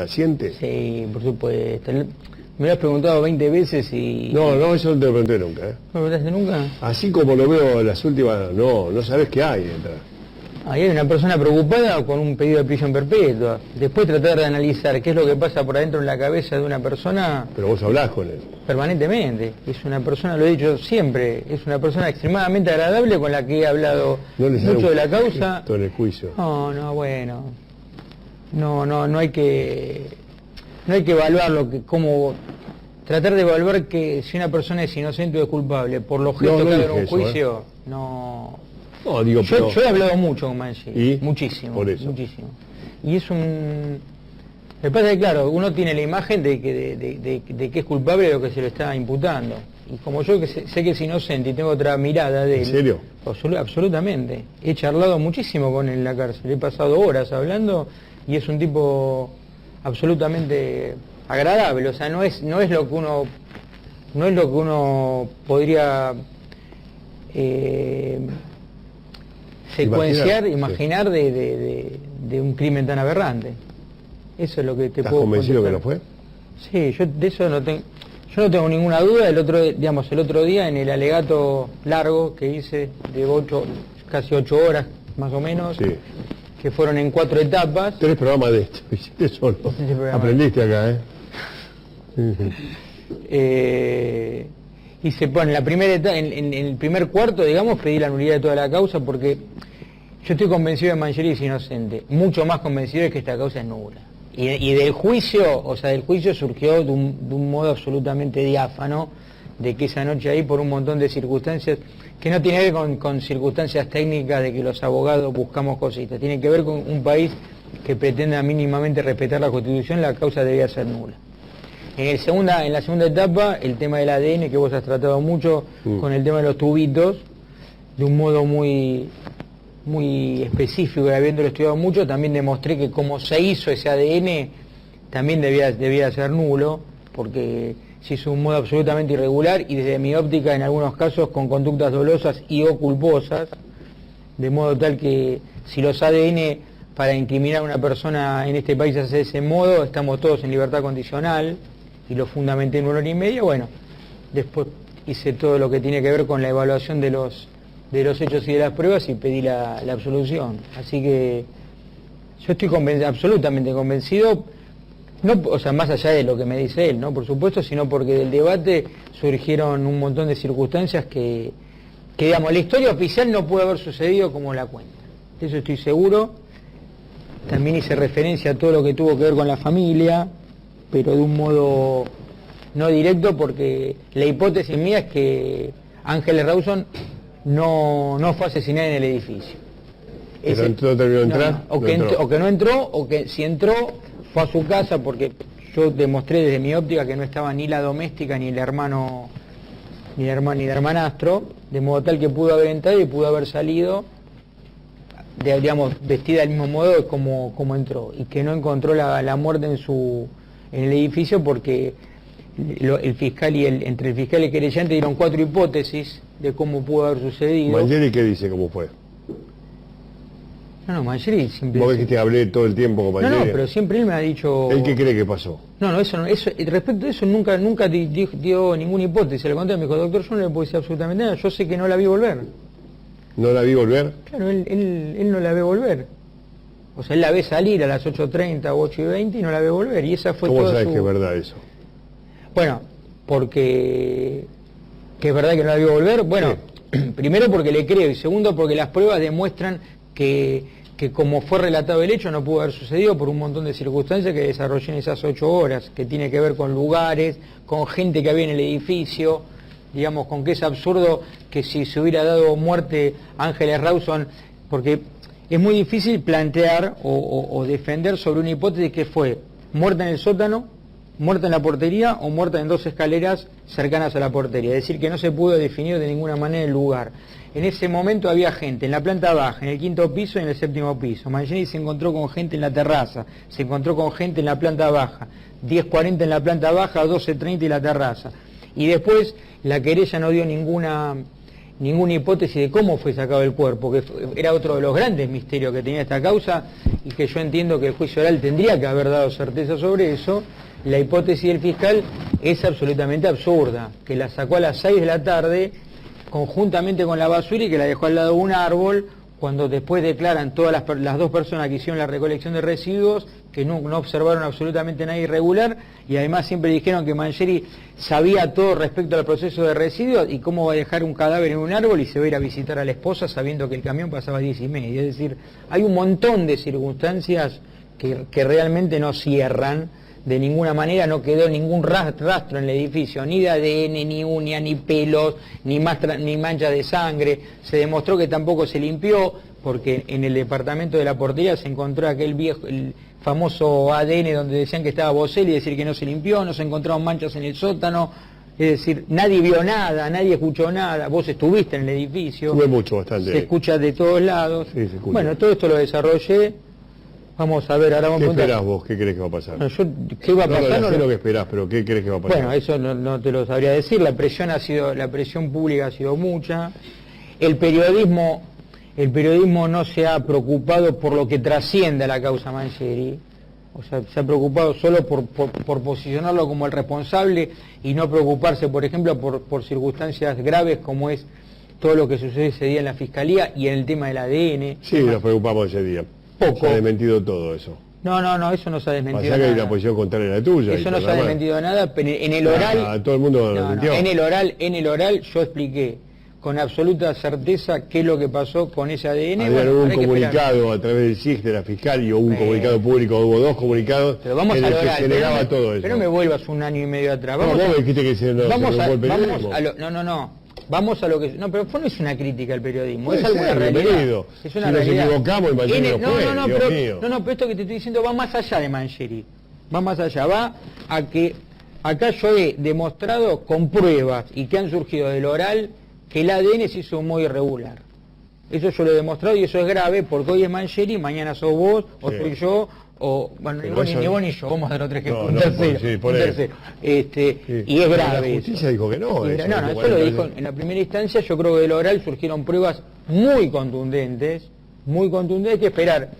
¿Siente? Sí, por supuesto. Me lo has preguntado 20 veces y... No, eso no te lo pregunté nunca. ¿No me preguntaste nunca? Así como lo veo en las últimas, no sabes qué hay detrás. Ahí hay una persona preocupada con un pedido de prisión perpetua. Después tratar de analizar qué es lo que pasa por adentro en la cabeza de una persona... Pero vos hablás con él. Permanentemente. Es una persona, lo he dicho siempre, es una persona extremadamente agradable con la que he hablado mucho de la causa. En el juicio. No, bueno. No hay que evaluarlo, como tratar de evaluar que si una persona es inocente o es culpable por los gestos que hay en un juicio, no digo, yo he hablado mucho con Mangieri, muchísimo, por eso. Muchísimo. Y es un... Me pasa que, claro, uno tiene la imagen de que es culpable de lo que se le está imputando. Y como yo que sé que es inocente y tengo otra mirada de él... ¿En serio? Absolutamente. He charlado muchísimo con él en la cárcel, he pasado horas hablando y es un tipo absolutamente agradable. O sea, no es lo que uno podría secuenciar, imaginar de un crimen tan aberrante. Eso es lo que te puedo contestar. ¿Estás convencido que no fue? Sí, yo de eso no tengo ninguna duda. El otro día en el alegato largo que hice de casi 8 horas más o menos, sí, que fueron en 4 etapas. 3 programas de esto, hiciste solo. Aprendiste acá, Y se pone en la primera etapa, en el primer cuarto, digamos, pedí la nulidad de toda la causa porque yo estoy convencido de que Mangieri es inocente, mucho más convencido de que esta causa es nula. Y del juicio, surgió de un modo absolutamente diáfano, de que esa noche ahí, por un montón de circunstancias, que no tiene que ver con circunstancias técnicas de que los abogados buscamos cositas, tiene que ver con un país que pretenda mínimamente respetar la Constitución, la causa debía ser nula. En la segunda etapa, el tema del ADN, que vos has tratado mucho, con el tema de los tubitos, de un modo muy específico y habiéndolo estudiado mucho, también demostré que como se hizo ese ADN, también debía ser nulo, porque se hizo de un modo absolutamente irregular y desde mi óptica en algunos casos con conductas dolosas y o culposas, de modo tal que si los ADN para incriminar a una persona en este país hace de ese modo, estamos todos en libertad condicional y lo fundamenté en 1 hora y media. Bueno, después hice todo lo que tiene que ver con la evaluación de los hechos y de las pruebas y pedí la absolución. Así que yo estoy absolutamente convencido, más allá de lo que me dice él, ¿no? Por supuesto, sino porque del debate surgieron un montón de circunstancias que digamos, la historia oficial no puede haber sucedido como la cuenta. De eso estoy seguro. También hice referencia a todo lo que tuvo que ver con la familia, pero de un modo no directo, porque la hipótesis mía es que Ángeles Rawson no fue asesinada en el edificio. ¿Pero no terminó de entrar? O que no entró, o que si entró fue a su casa, porque yo demostré desde mi óptica que no estaba ni la doméstica ni el hermano ni el hermanastro, de modo tal que pudo haber entrado y pudo haber salido vestida del mismo modo como entró, y que no encontró la muerte en el edificio porque el fiscal entre el fiscal y el querellante dieron 4 hipótesis de cómo pudo haber sucedido. ¿Mangieri qué dice cómo fue? No, Mangieri siempre... Vos dijiste que hablé todo el tiempo con Mangieri. No, pero siempre él me ha dicho... ¿Él qué cree que pasó? Eso respecto a eso nunca dio ninguna hipótesis. Al contrario, me dijo, doctor, yo no le puedo decir absolutamente nada, yo sé que no la vi volver. ¿No la vi volver? Claro, él no la ve volver. O sea, él la ve salir a las 8:30 o 8:20 y no la ve volver. Y esa fue ¿Cómo toda sabes que es verdad eso? Bueno, porque... ¿Que es verdad que no la vio volver? Bueno, sí. Primero porque le creo y segundo porque las pruebas demuestran que como fue relatado el hecho no pudo haber sucedido por un montón de circunstancias que desarrollé en esas 8 horas, que tiene que ver con lugares, con gente que había en el edificio, digamos, con que es absurdo que si se hubiera dado muerte a Ángeles Rawson, porque es muy difícil plantear o defender sobre una hipótesis que fue muerta en el sótano, muerta en la portería o muerta en 2 escaleras cercanas a la portería, es decir, que no se pudo definir de ninguna manera el lugar. En ese momento había gente en la planta baja, en el 5º piso y en el 7º piso. Mangieri se encontró con gente en la terraza, se encontró con gente en la planta baja, 10:40 en la planta baja, 12:30 en la terraza. Y después la querella no dio ninguna hipótesis de cómo fue sacado el cuerpo, que era otro de los grandes misterios que tenía esta causa, y que yo entiendo que el juicio oral tendría que haber dado certeza sobre eso, la hipótesis del fiscal es absolutamente absurda, que la sacó a las 6 de la tarde conjuntamente con la basura y que la dejó al lado de un árbol, cuando después declaran todas las dos personas que hicieron la recolección de residuos que no observaron absolutamente nada irregular, y además siempre dijeron que Mangieri sabía todo respecto al proceso de residuos y cómo va a dejar un cadáver en un árbol y se va a ir a visitar a la esposa sabiendo que el camión pasaba a 10:30. Es decir, hay un montón de circunstancias que realmente no cierran de ninguna manera. No quedó ningún rastro en el edificio, ni de ADN, ni uña, ni pelos, ni mancha de sangre. Se demostró que tampoco se limpió, porque en el departamento de la portería se encontró el famoso ADN donde decían que estaba Boselli, decir que no se limpió, no se encontraron manchas en el sótano. Es decir, nadie vio nada, nadie escuchó nada. Vos estuviste en el edificio. Estuve mucho, bastante. Se escucha de todos lados. Sí, se escucha. Bueno, todo esto lo desarrollé. Vamos a ver, ahora vamos a ¿Qué esperás vos? ¿Qué crees que va a pasar? Bueno, ¿qué va a pasar? No sé lo que esperás, pero ¿qué crees que va a pasar? Bueno, eso no te lo sabría decir. La presión pública ha sido mucha. El periodismo no se ha preocupado por lo que trasciende a la causa Mangieri. O sea, se ha preocupado solo por posicionarlo como el responsable y no preocuparse, por ejemplo, por circunstancias graves como es todo lo que sucede ese día en la Fiscalía y en el tema del ADN. Sí, nos preocupamos ese día. Poco. Se ha desmentido todo eso. No, eso no se ha desmentido Pasa que nada. hay una posición contraria a la tuya. Eso no se ha desmentido nada, pero en el oral... todo el mundo lo desmintió. En el oral yo expliqué con absoluta certeza qué es lo que pasó con ese ADN. Había un comunicado a través del SIG de la fiscal y hubo un comunicado público, hubo dos comunicados pero vamos en al el que oral, se negaba todo eso. Pero no me vuelvas un año y medio atrás. Vos me dijiste que se vamos a no. Vamos a lo que... No, pero no es una crítica al periodismo, puede es alguna ser, realidad. bienvenido. Es una si realidad. Nos equivocamos, Mangieri no fue, Dios mío. Pero esto que te estoy diciendo va más allá de Mangieri. Va más allá, va a que acá yo he demostrado con pruebas y que han surgido del oral que el ADN se hizo muy irregular. Eso yo lo he demostrado y eso es grave porque hoy es Mangieri, mañana sos vos, o soy yo, o bueno, ni vos ni yo, vamos a dar otro ejemplo, un tercero. Y es grave. La justicia dijo que no. Eso lo dijo en la primera instancia. Yo creo que del oral surgieron pruebas muy contundentes, que esperar.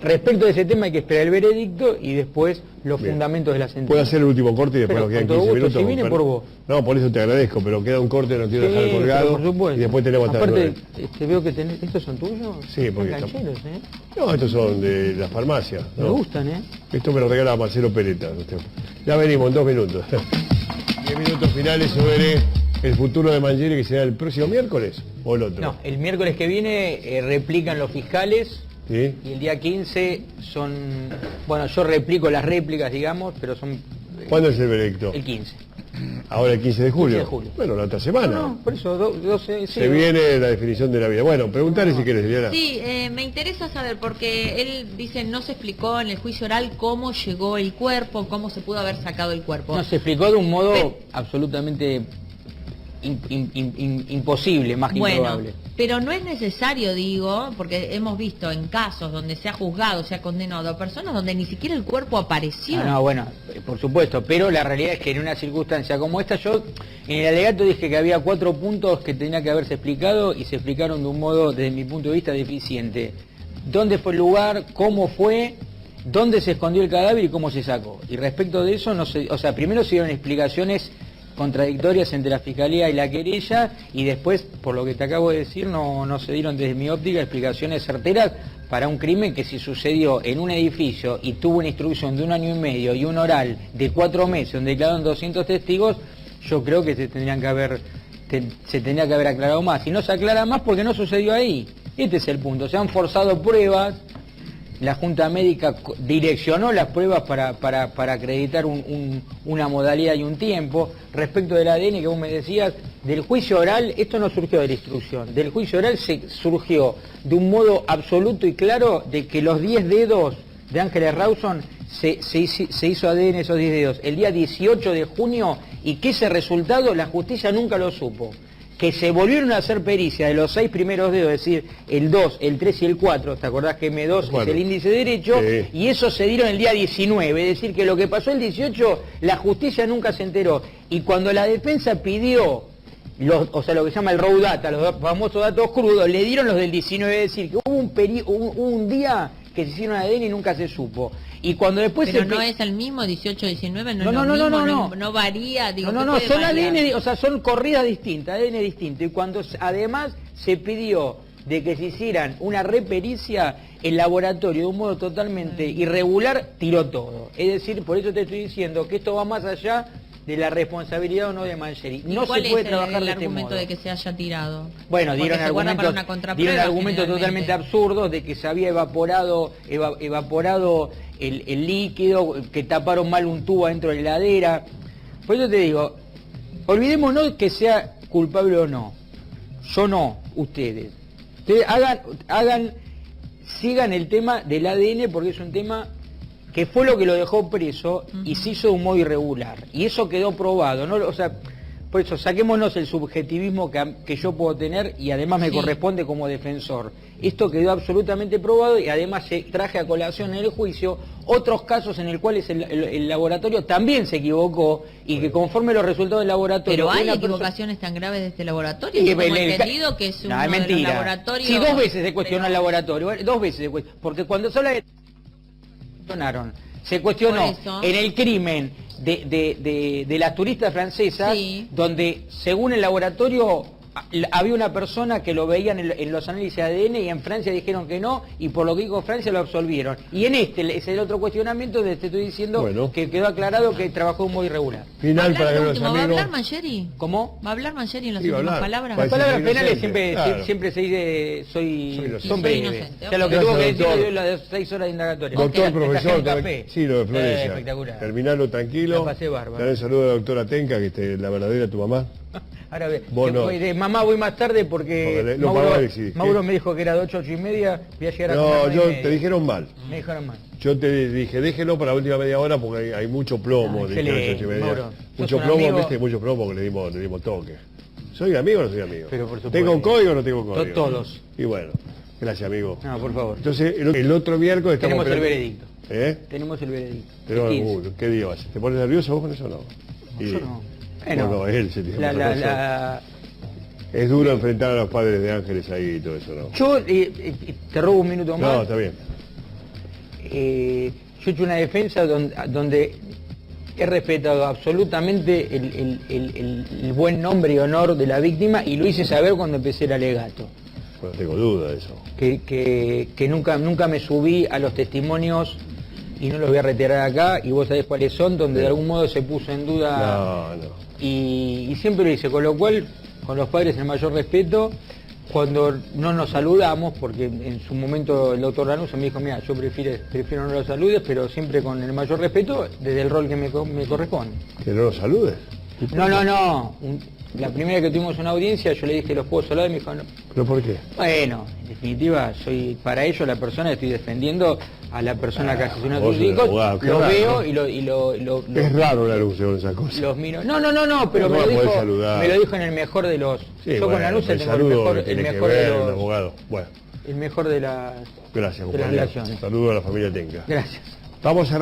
Respecto de ese tema hay que esperar el veredicto y después los fundamentos de la sentencia. ¿Puedo hacer el último corte y después nos quedan 15 minutos? Si viene por vos. No, por eso te agradezco, pero queda un corte, no quiero dejar colgado. Por supuesto. Y después tenemos aparte, veo que tenés... ¿Estos son tuyos? Sí, porque gancheros, No, estos son de las farmacias. Me gustan, Esto me lo regala Marcelo Peretta. Ya venimos en 2 minutos. 10 minutos finales sobre el futuro de Mangieri, que será el próximo miércoles o el otro. No, el miércoles que viene replican los fiscales. ¿Sí? Y el día 15 son... Bueno, yo replico las réplicas, digamos, pero son... ¿Cuándo es el veredicto? El 15. Ahora el 15 de julio. 15 de julio. Bueno, la otra semana. No, por eso, 12... Se viene la definición de la vida. Bueno, preguntarle si quieres, Liliana. Sí, me interesa saber, porque él dice, no se explicó en el juicio oral cómo llegó el cuerpo, cómo se pudo haber sacado el cuerpo. No, se explicó de un modo absolutamente imposible, más que improbable. Pero no es necesario, digo, porque hemos visto en casos donde se ha juzgado, se ha condenado a personas donde ni siquiera el cuerpo apareció. No, bueno, por supuesto, pero la realidad es que en una circunstancia como esta, yo en el alegato dije que había 4 puntos que tenía que haberse explicado y se explicaron de un modo, desde mi punto de vista, deficiente. ¿Dónde fue el lugar? ¿Cómo fue? ¿Dónde se escondió el cadáver y cómo se sacó? Y respecto de eso, no sé, o sea, primero se dieron explicaciones contradictorias entre la Fiscalía y la querella, y después, por lo que te acabo de decir, no se dieron desde mi óptica explicaciones certeras para un crimen que si sucedió en un edificio y tuvo una instrucción de 1 año y medio y un oral de 4 meses donde declararon 200 testigos, yo creo que se tendría que haber aclarado más. Y no se aclara más porque no sucedió ahí. Este es el punto. Se han forzado pruebas. La Junta Médica direccionó las pruebas para acreditar una modalidad y un tiempo. Respecto del ADN que vos me decías, del juicio oral, esto no surgió de la instrucción. Del juicio oral surgió de un modo absoluto y claro de que los 10 dedos de Ángeles Rawson se hizo ADN esos 10 dedos el día 18 de junio y que ese resultado la justicia nunca lo supo. Que se volvieron a hacer pericia de los 6 primeros dedos, es decir, el 2, el 3 y el 4, ¿te acordás que M2 es el índice derecho? Sí. Y eso se dieron el día 19, es decir, que lo que pasó el 18, la justicia nunca se enteró. Y cuando la defensa pidió, lo que se llama el raw data, los famosos datos crudos, le dieron los del 19, es decir, que hubo un día que se hicieron ADN y nunca se supo. Y cuando después Pero se no es el mismo 18-19, no, No, es no, lo no, mismo, no, no. no varía, digo, no, ¿qué no, puede son variar? ADN, o sea, son corridas distintas, ADN distinto. Y cuando además se pidió de que se hicieran una repericia, el laboratorio de un modo totalmente irregular tiró todo. Es decir, por eso te estoy diciendo que esto va más allá de la responsabilidad o no de Mangieri. ¿Y No cuál se puede es trabajar el de este argumento modo. de que se haya tirado? Bueno, Porque dieron se guarda para una argumentos, contraprueba, dieron argumentos generalmente. totalmente absurdos de que se había evaporado el líquido, que taparon mal un tubo adentro de la heladera. Por eso te digo, olvidémonos que sea culpable o no. Yo no, ustedes. Ustedes sigan el tema del ADN porque es un tema que fue lo que lo dejó preso y se hizo de un modo irregular. Y eso quedó probado, ¿no? O sea, por eso, saquémonos el subjetivismo que yo puedo tener y además me Sí. corresponde como defensor. Esto quedó absolutamente probado y además se traje a colación en el juicio otros casos en el cuales el laboratorio también se equivocó y que conforme los resultados del laboratorio... Pero hay una persona- equivocaciones tan graves de este laboratorio. y Yo tengo el- entendido que es uno No, es de los mentira. laboratorios... Sí, 2 veces se cuestionó el laboratorio, dos veces porque cuando se habla de... Se cuestionó Por eso. en el crimen de las turistas francesas, Sí. donde según el laboratorio había una persona que lo veían en los análisis de ADN y en Francia dijeron que no, y por lo que dijo Francia lo absolvieron. Y en este es el otro cuestionamiento donde te estoy diciendo Bueno. que quedó aclarado que trabajó muy irregular. Final ¿Va a para hablar, que lo los último, ¿va a amigos... hablar Mangieri? ¿Cómo? ¿Va a hablar Mangieri en las Sí, va a últimas hablar. palabras? Va a Las decir palabras soy penales inocente, claro. siempre se dice Soy son inocente. breves. inocente, O sea, lo que ok. tuvo que decir Doctor. lo dio las 6 horas de indagatoria. Doctor, Ok. profesor, ¿Traje un café? sí, lo de Florencia. Espectacular. Terminalo tranquilo. La pasé bárbaro. Dale un saludo a la doctora Tenca, que es la verdadera tu mamá. Ahora ve, Vos no. de mamá voy más tarde porque Porque lo pagó Alexis. Mauro me dijo que era de 8 y media, voy a llegar a No, comer 9:30. te dijeron mal. Me dijeron mal. Yo te dije, déjelo para la última media hora porque hay mucho plomo. Ah, dijeron excelente, 8:30. Mauro. Mucho Sos un plomo, amigo. viste, mucho plomo porque le dimos toque. ¿Soy amigo o no soy amigo? Pero por supuesto. ¿Tengo un código o no tengo código? Todos. Y bueno, gracias amigo. No, por favor. Entonces, el otro miércoles estamos... Tenemos el esperando- veredicto. ¿Eh? Tenemos el veredicto. Pero, El 15. ¿qué día va a ser? ¿Te pones nervioso vos con eso o no? Yo no. Bueno, él se tiene la, que la, poner nervioso. la- Es duro enfrentar a los padres de Ángeles ahí y todo eso, ¿no? Yo te robo un minuto más. No, está bien. Yo he hecho una defensa donde he respetado absolutamente el buen nombre y honor de la víctima y lo hice saber cuando empecé el alegato. No tengo duda de eso. Que nunca me subí a los testimonios y no los voy a retirar acá y vos sabés cuáles son, donde de algún modo se puso en duda No. y siempre lo hice, con lo cual con los padres el mayor respeto. Cuando no nos saludamos, porque en su momento el doctor Lanusse me dijo, mira, yo prefiero no los saludes, pero siempre con el mayor respeto, desde el rol que me corresponde. Que no lo saludes. No. La primera vez que tuvimos una audiencia, yo le dije, ¿los puedo saludar? Y me dijo, no. ¿Pero por qué? Bueno, en definitiva, soy para ello la persona que estoy defendiendo a la persona que asesinó a vos tus sos hijos. abogado, qué Lo raro, veo ¿no? y lo Es raro la luz con esas cosas. los miro. No, pero No me lo, podés dijo, saludar. me lo dijo en el mejor de los. Sí, yo con bueno, la luz el tengo el saludo mejor, que el tiene que mejor de ver un los. abogado. Bueno, El mejor de las. gracias, de las compañero. relaciones. Saludo a la familia Tenca. Gracias. Vamos a